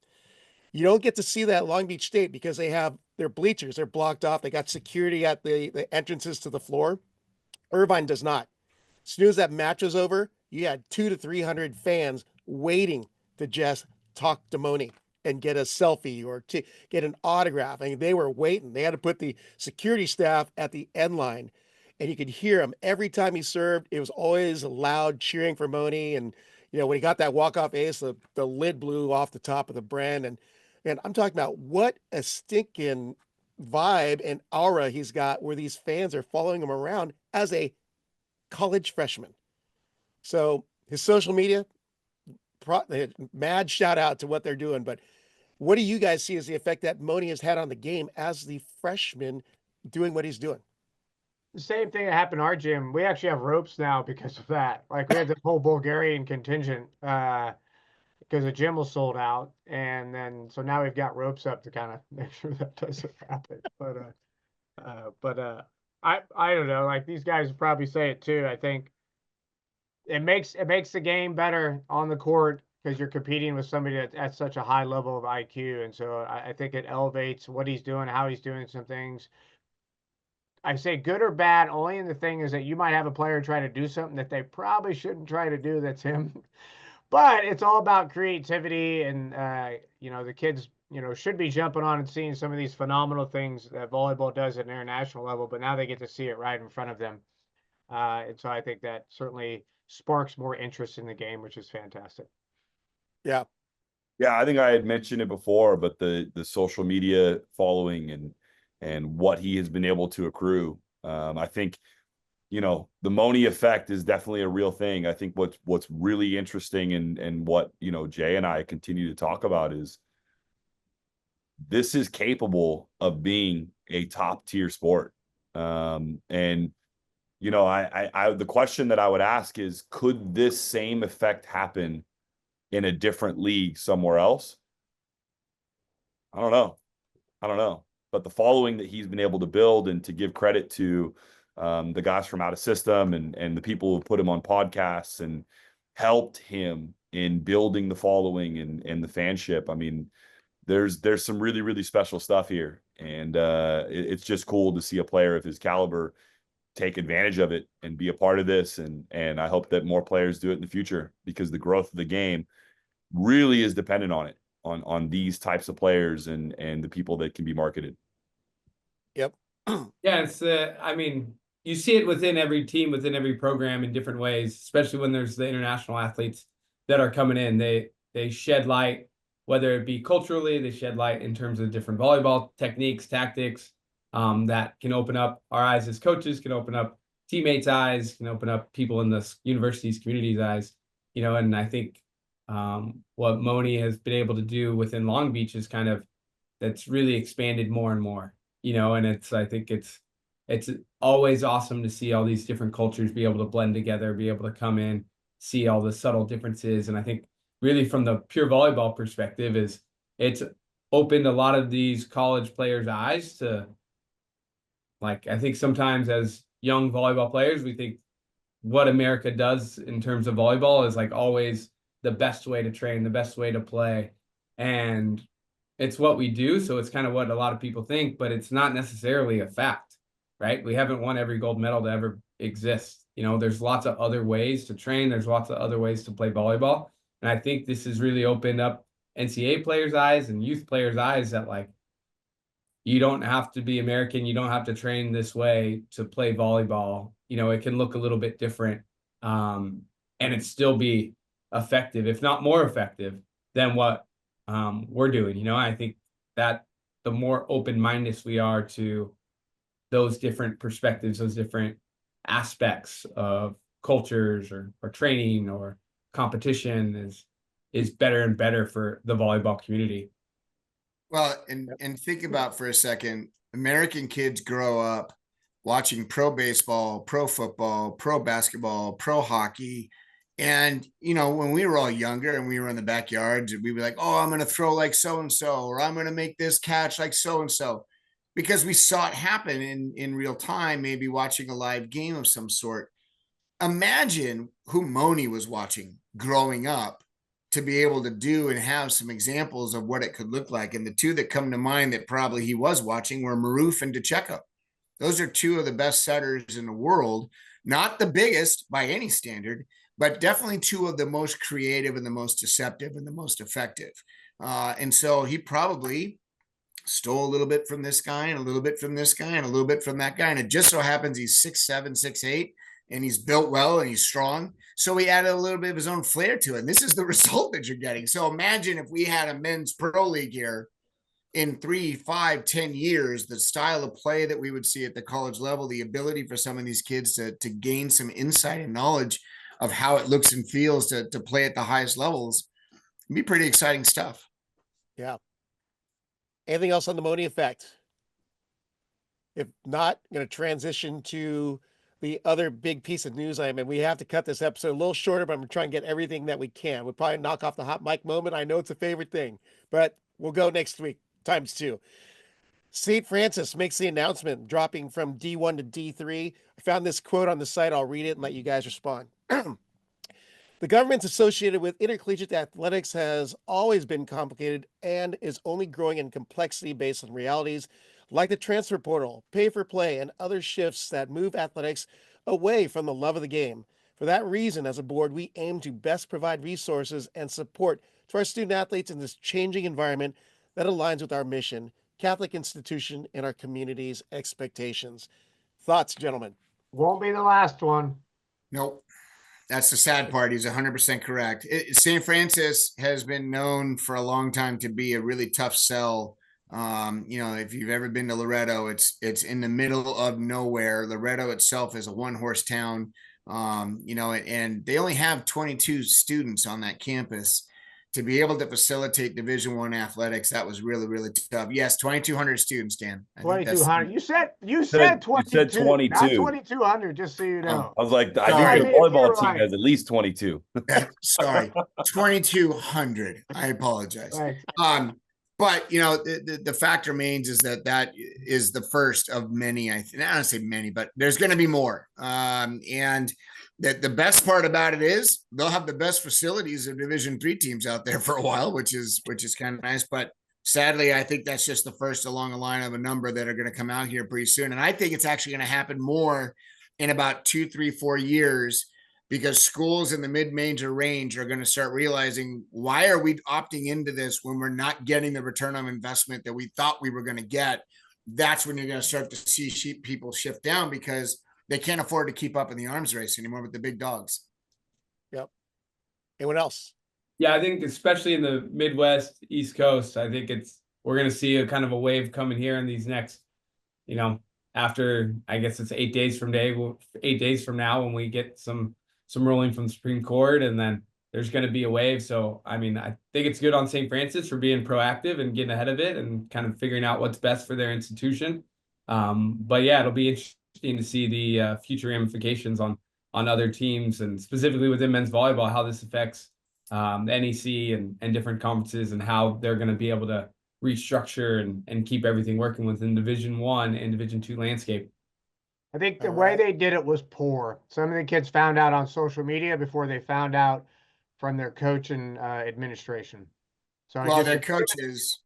You don't get to see that at Long Beach State because they have their bleachers. They're blocked off. They got security at the entrances to the floor. Irvine does not. As soon as that match was over, you had 200 to 300 fans waiting to just talk to Mooney and get a selfie or to get an autograph. I mean, they were waiting. They had to put the security staff at the end line, and you could hear him every time he served. It was always loud cheering for Mooney. And, when he got that walk-off ace, the lid blew off the top of the brand. And I'm talking about what a stinking vibe and aura he's got where these fans are following him around as a college freshman. So his social media, mad shout out to what they're doing. But what do you guys see as the effect that Mooney has had on the game as the freshman doing what he's doing?
The same thing that happened in our gym. We actually have ropes now because of that. Like we had this whole Bulgarian contingent because the gym was sold out. And then, so now we've got ropes up to kind of make sure that doesn't happen. But I don't know, like these guys probably say it too. I think it makes the game better on the court because you're competing with somebody that's at such a high level of IQ. And so I think it elevates what he's doing, how he's doing some things. I say good or bad, only in the thing is that you might have a player try to do something that they probably shouldn't try to do. That's him. But it's all about creativity and, the kids, should be jumping on and seeing some of these phenomenal things that volleyball does at an international level, but now they get to see it right in front of them. And so I think that certainly sparks more interest in the game, which is fantastic.
Yeah.
Yeah, I think I had mentioned it before, but the social media following and what he has been able to accrue. I think, the Mooney effect is definitely a real thing. I think what's really interesting and what, Jay and I continue to talk about is this is capable of being a top tier sport. And, the question that I would ask is, could this same effect happen in a different league somewhere else? I don't know. But the following that he's been able to build, and to give credit to the guys from Out of System and the people who put him on podcasts and helped him in building the following and the fanship. I mean, there's some really, really special stuff here. And it's just cool to see a player of his caliber take advantage of it and be a part of this. And I hope that more players do it in the future, because the growth of the game really is dependent on it, on these types of players and the people that can be marketed.
Yep.
Yeah, it's you see it within every team, within every program in different ways, especially when there's the international athletes that are coming in. They shed light, whether it be culturally, they shed light in terms of different volleyball techniques, tactics, that can open up our eyes as coaches, can open up teammates' eyes, can open up people in the university's community's eyes, and I think what Mooney has been able to do within Long Beach is kind of, that's really expanded more and more, and I think it's always awesome to see all these different cultures be able to blend together, be able to come in, see all the subtle differences. And I think really from the pure volleyball perspective is it's opened a lot of these college players' eyes to, like, I think sometimes as young volleyball players, we think what America does in terms of volleyball is like always the best way to train, the best way to play. And it's what we do. So it's kind of what a lot of people think, but it's not necessarily a fact, right? We haven't won every gold medal to ever exist. There's lots of other ways to train. There's lots of other ways to play volleyball. And I think this has really opened up NCAA players' eyes and youth players' eyes that, like, you don't have to be American. You don't have to train this way to play volleyball. It can look a little bit different, and it still be effective, if not more effective than what we're doing. I think that the more open-minded we are to those different perspectives, those different aspects of cultures or training or competition is better and better for the volleyball community.
Well, and think about for a second, American kids grow up watching pro baseball, pro football, pro basketball, pro hockey. And, when we were all younger and we were in the backyards, we were like, oh, I'm going to throw like so-and-so, or I'm going to make this catch like so-and-so, because we saw it happen in real time, maybe watching a live game of some sort. Imagine who Mooney was watching growing up to be able to do and have some examples of what it could look like. And the two that come to mind that probably he was watching were Maroof and DeCecco. Those are two of the best setters in the world, not the biggest by any standard, but definitely two of the most creative and the most deceptive and the most effective. And so he probably stole a little bit from this guy and a little bit from this guy and a little bit from that guy. And it just so happens he's 6'7", 6'8", and he's built well and he's strong. So he added a little bit of his own flair to it. And this is the result that you're getting. So imagine if we had a men's pro league here in 3, 5, 10 years, the style of play that we would see at the college level, the ability for some of these kids to gain some insight and knowledge of how it looks and feels to play at the highest levels. It'd be pretty exciting stuff.
Yeah. Anything else on the Mooney effect? If not, I'm going to transition to the other big piece of news. We have to cut this episode a little shorter, but I'm going to try and get everything that we can. We'll probably knock off the hot mic moment. I know it's a favorite thing, but we'll go next week times 2. St. Francis makes the announcement, dropping from D1 to D3. I found this quote on the site. I'll read it and let you guys respond. The governance associated with intercollegiate athletics has always been complicated and is only growing in complexity based on realities like the transfer portal, pay for play, and other shifts that move athletics away from the love of the game. For that reason, as a board, we aim to best provide resources and support to our student athletes in this changing environment that aligns with our mission, Catholic institution, and our community's expectations. Thoughts, gentlemen?
Won't be the last one.
Nope. That's the sad part. He's 100% correct. St. Francis has been known for a long time to be a really tough sell. If you've ever been to Loretto, it's in the middle of nowhere. Loretto itself is a one-horse town, and they only have 22 students on that campus. To be able to facilitate Division I athletics, that was really, really tough. Yes, 2,200 students, Dan.
2,200. You said 22.
You said 22.
Not 2,200, just so you know.
I was like, I think the volleyball team has at least 22.
Sorry, 2,200. I apologize.
Right.
But the fact remains is that is the first of many. I don't say many, but there's going to be more. And that the best part about it is they'll have the best facilities of Division III teams out there for a while, which is kind of nice. But sadly, I think that's just the first along the line of a number that are going to come out here pretty soon. And I think it's actually going to happen more in about 2, 3, 4 years, because schools in the mid-major range are going to start realizing, why are we opting into this when we're not getting the return on investment that we thought we were going to get? That's when you're going to start to see people shift down, because they can't afford to keep up in the arms race anymore with the big dogs.
Yep. Anyone else?
Yeah, I think especially in the Midwest, East Coast, I think we're going to see a kind of a wave coming here in these next, after, I guess it's 8 days from now when we get some ruling from the Supreme Court, and then there's going to be a wave. So, I mean, I think it's good on St. Francis for being proactive and getting ahead of it and kind of figuring out what's best for their institution. But yeah, it'll be interesting to see the future ramifications on other teams, and specifically within men's volleyball, how this affects the NEC and different conferences, and how they're going to be able to restructure and keep everything working within Division I and Division II landscape.
I think the way they did it was poor. Some of the kids found out on social media before they found out from their coach and administration. So
Well, their coaches.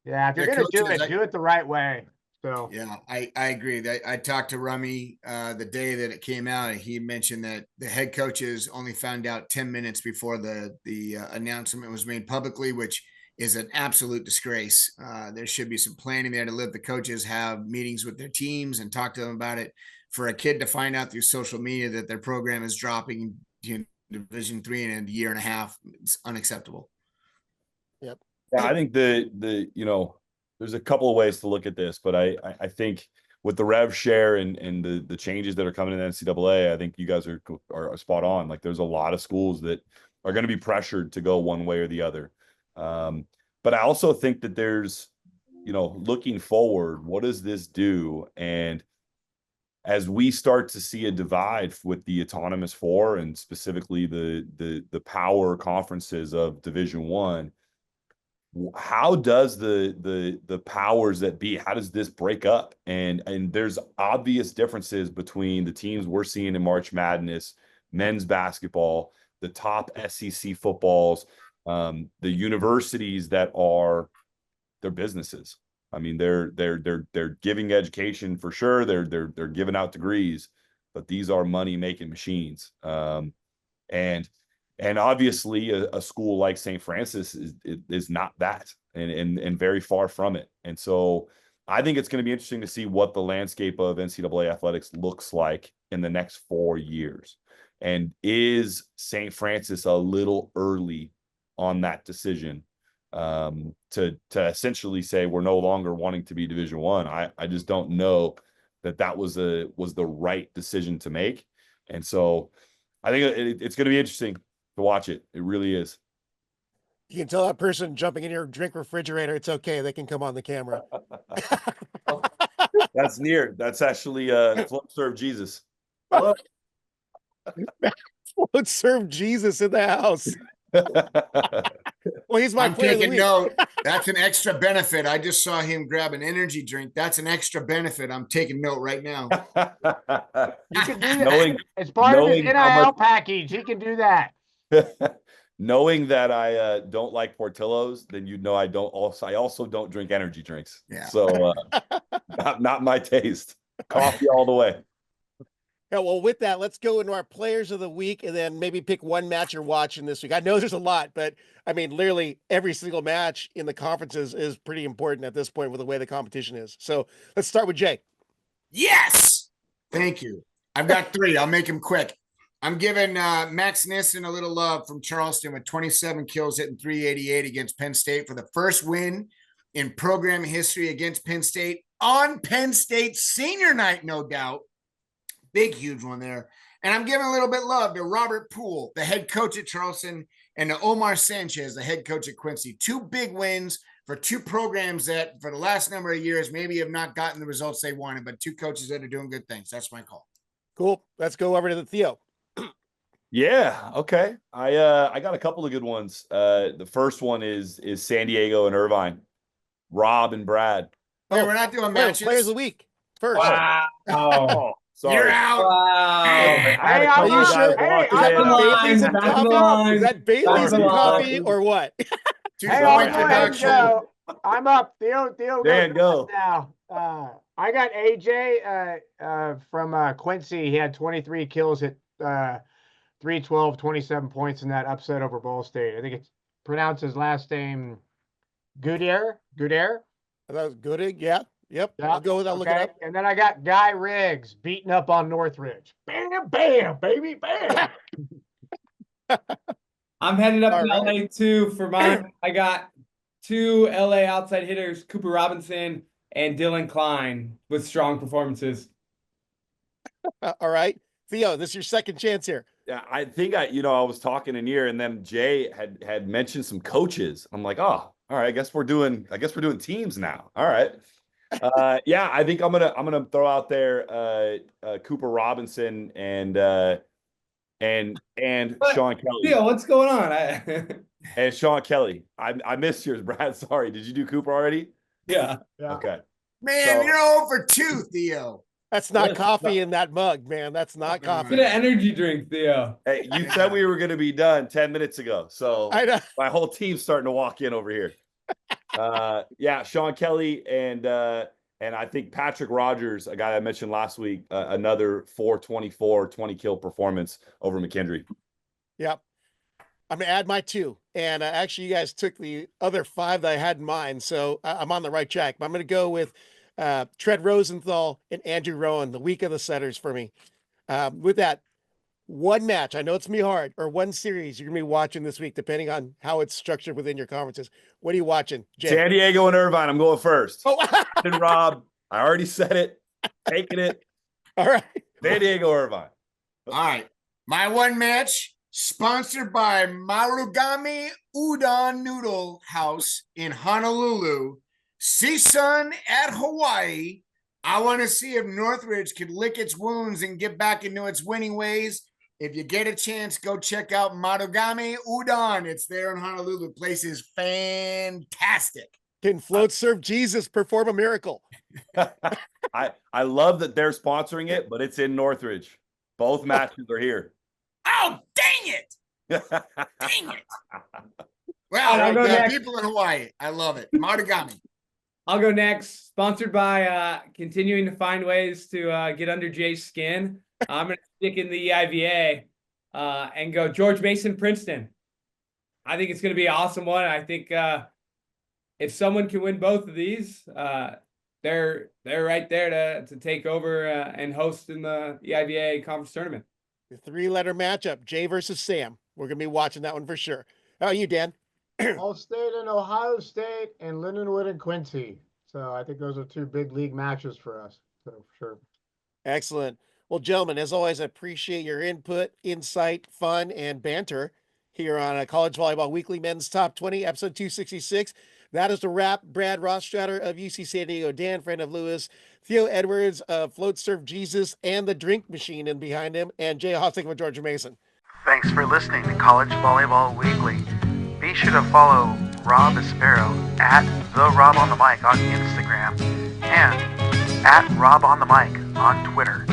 Yeah, if you're going to do it, do it the right way. So
yeah, I agree. I talked to Rummy the day that it came out, and he mentioned that the head coaches only found out 10 minutes before the announcement was made publicly, which is an absolute disgrace. There should be some planning there to let the coaches have meetings with their teams and talk to them about it. For a kid to find out through social media that their program is dropping Division III in a year and a half, it's unacceptable.
Yep.
Yeah, I think the there's a couple of ways to look at this, but I think with the rev share and the changes that are coming in the NCAA, I think you guys are spot on. Like, there's a lot of schools that are going to be pressured to go one way or the other. But I also think that there's, looking forward, what does this do? And as we start to see a divide with the Autonomous Four and specifically the power conferences of Division I, how does the powers that be, how does this break up? And there's obvious differences between the teams we're seeing in March Madness, men's basketball, the top SEC footballs, the universities that are their businesses. I mean, they're giving education for sure. They're giving out degrees, but these are money making machines. And obviously a school like St. Francis is not that, and very far from it. And so I think it's going to be interesting to see what the landscape of NCAA athletics looks like in the next 4 years. And is St. Francis a little early on that decision to essentially say we're no longer wanting to be Division I? I just don't know that was the right decision to make. And so I think it's going to be interesting to watch it. It really is.
You can tell that person jumping in your drink refrigerator, it's okay. They can come on the camera.
That's near. That's actually Float Serve Jesus. Hello.
Float Serve Jesus in the house. Well, he's my
I'm
player
taking
of the week.
note. That's an extra benefit. I just saw him grab an energy drink. That's an extra benefit. I'm taking note right now.
You can do that. It's part of his NIL package. He can do that.
Knowing that I don't like Portillo's, then I also don't drink energy drinks.
Yeah.
So not my taste. Coffee all the way.
Yeah, well, with that, let's go into our players of the week and then maybe pick one match you're watching this week. I know there's a lot, but I mean, literally every single match in the conferences is pretty important at this point with the way the competition is. So let's start with Jay.
Yes. Thank you. I've got 3. I'll make them quick. I'm giving Max Nissen a little love from Charleston with 27 kills, hitting 388 against Penn State for the first win in program history against Penn State on Penn State senior night, no doubt. Big, huge one there. And I'm giving a little bit of love to Robert Poole, the head coach at Charleston, and to Omar Sanchez, the head coach at Quincy. 2 big wins for 2 programs that for the last number of years maybe have not gotten the results they wanted, but 2 coaches that are doing good things. That's my call.
Cool. Let's go over to the Theo.
Yeah. Okay. I got a couple of good ones. The first one is San Diego and Irvine, Rob and Brad.
Hey, we're not doing matches.
Players of the week first.
Wow.
Oh, sorry.
You're out.
Wow.
Hey,
Are you sure?
I'm
Is that Bailey's and coffee or what?
Hey, I'm up. Theo,
Dan, go.
Now, I got AJ from Quincy. He had 23 kills at 312, 27 points in that upset over Ball State. I think it's pronounced his last name Gudere.
That was Goodig. Yeah. Yep. I'll go with that. Look it up.
And then I got Guy Riggs beating up on Northridge. Bam, bam, baby, bam.
I'm headed up to LA too for mine. I got 2 LA outside hitters, Cooper Robinson and Dylan Klein, with strong performances.
All right. Theo, this is your second chance here.
Yeah, I think I was talking in here, and then Jay had mentioned some coaches. I'm like, oh, all right, I guess we're doing teams now. All right. Yeah, I think I'm gonna throw out there Cooper Robinson and Sean Kelly.
Theo, what's going on?
And Sean Kelly. I missed yours, Brad. Sorry. Did you do Cooper already?
Yeah.
Okay.
Man,
So-
you're 0 for 2, Theo.
That's not
Yes,
coffee in that mug, man. That's not coffee.
Get an energy drink, Theo.
Hey, you said we were gonna be done 10 minutes ago. So
I know.
my whole team's starting to walk in over here. Yeah, Sean Kelly and I think Patrick Rogers, a guy I mentioned last week, another 424 20 kill performance over McKendree.
Yep. I'm gonna add my 2, and actually, you guys took the other 5 that I had in mind, so I'm on the right track. But I'm gonna go with Tread Rosenthal and Andrew Rowan, the week of the setters for me. With that, one match, I know it's gonna be hard, or one series you're gonna be watching this week, depending on how it's structured within your conferences. What are you watching, Jay?
San Diego and Irvine. I'm going first.
Oh,
And Rob, I already said it. Taking it.
all right.
San Diego, Irvine.
All right. My one match, sponsored by Marugame Udon Noodle House in Honolulu. CSUN at Hawaii. I want to see if Northridge could lick its wounds and get back into its winning ways. If you get a chance, go check out Marugame Udon. It's there in Honolulu. The place is fantastic.
Can Float Serve Jesus perform a miracle?
I love that they're sponsoring it, but it's in Northridge. Both matches are here.
Oh, dang it. Dang it.
I'll
Well,
go next.
people in Hawaii. I love it. Marugame.
I'll go next. Sponsored by continuing to find ways to get under Jay's skin. I'm going to stick in the EIVA and go George Mason Princeton. I think it's going to be an awesome one. I think if someone can win both of these, they're right there to take over and host in the EIVA conference tournament.
The 3-letter matchup, Jay versus Sam. We're gonna be watching that one for sure. How about you, Dan?
All State and Ohio State and Lindenwood and Quincy. So I think those are 2 big league matches for us. So for sure.
Excellent. Well, gentlemen, as always, I appreciate your input, insight, fun, and banter here on a College Volleyball Weekly Men's Top 20, episode 266. That is the wrap. Brad Rothstratter of UC San Diego, Dan Friend of Lewis, Theo Edwards of Float Serve Jesus and the Drink Machine in behind him, and Jay Hosting of Georgia Mason.
Thanks for listening to College Volleyball Weekly. Be sure to follow Rob Aspero at the Rob on the Mic on Instagram and at Rob on the Mic on Twitter.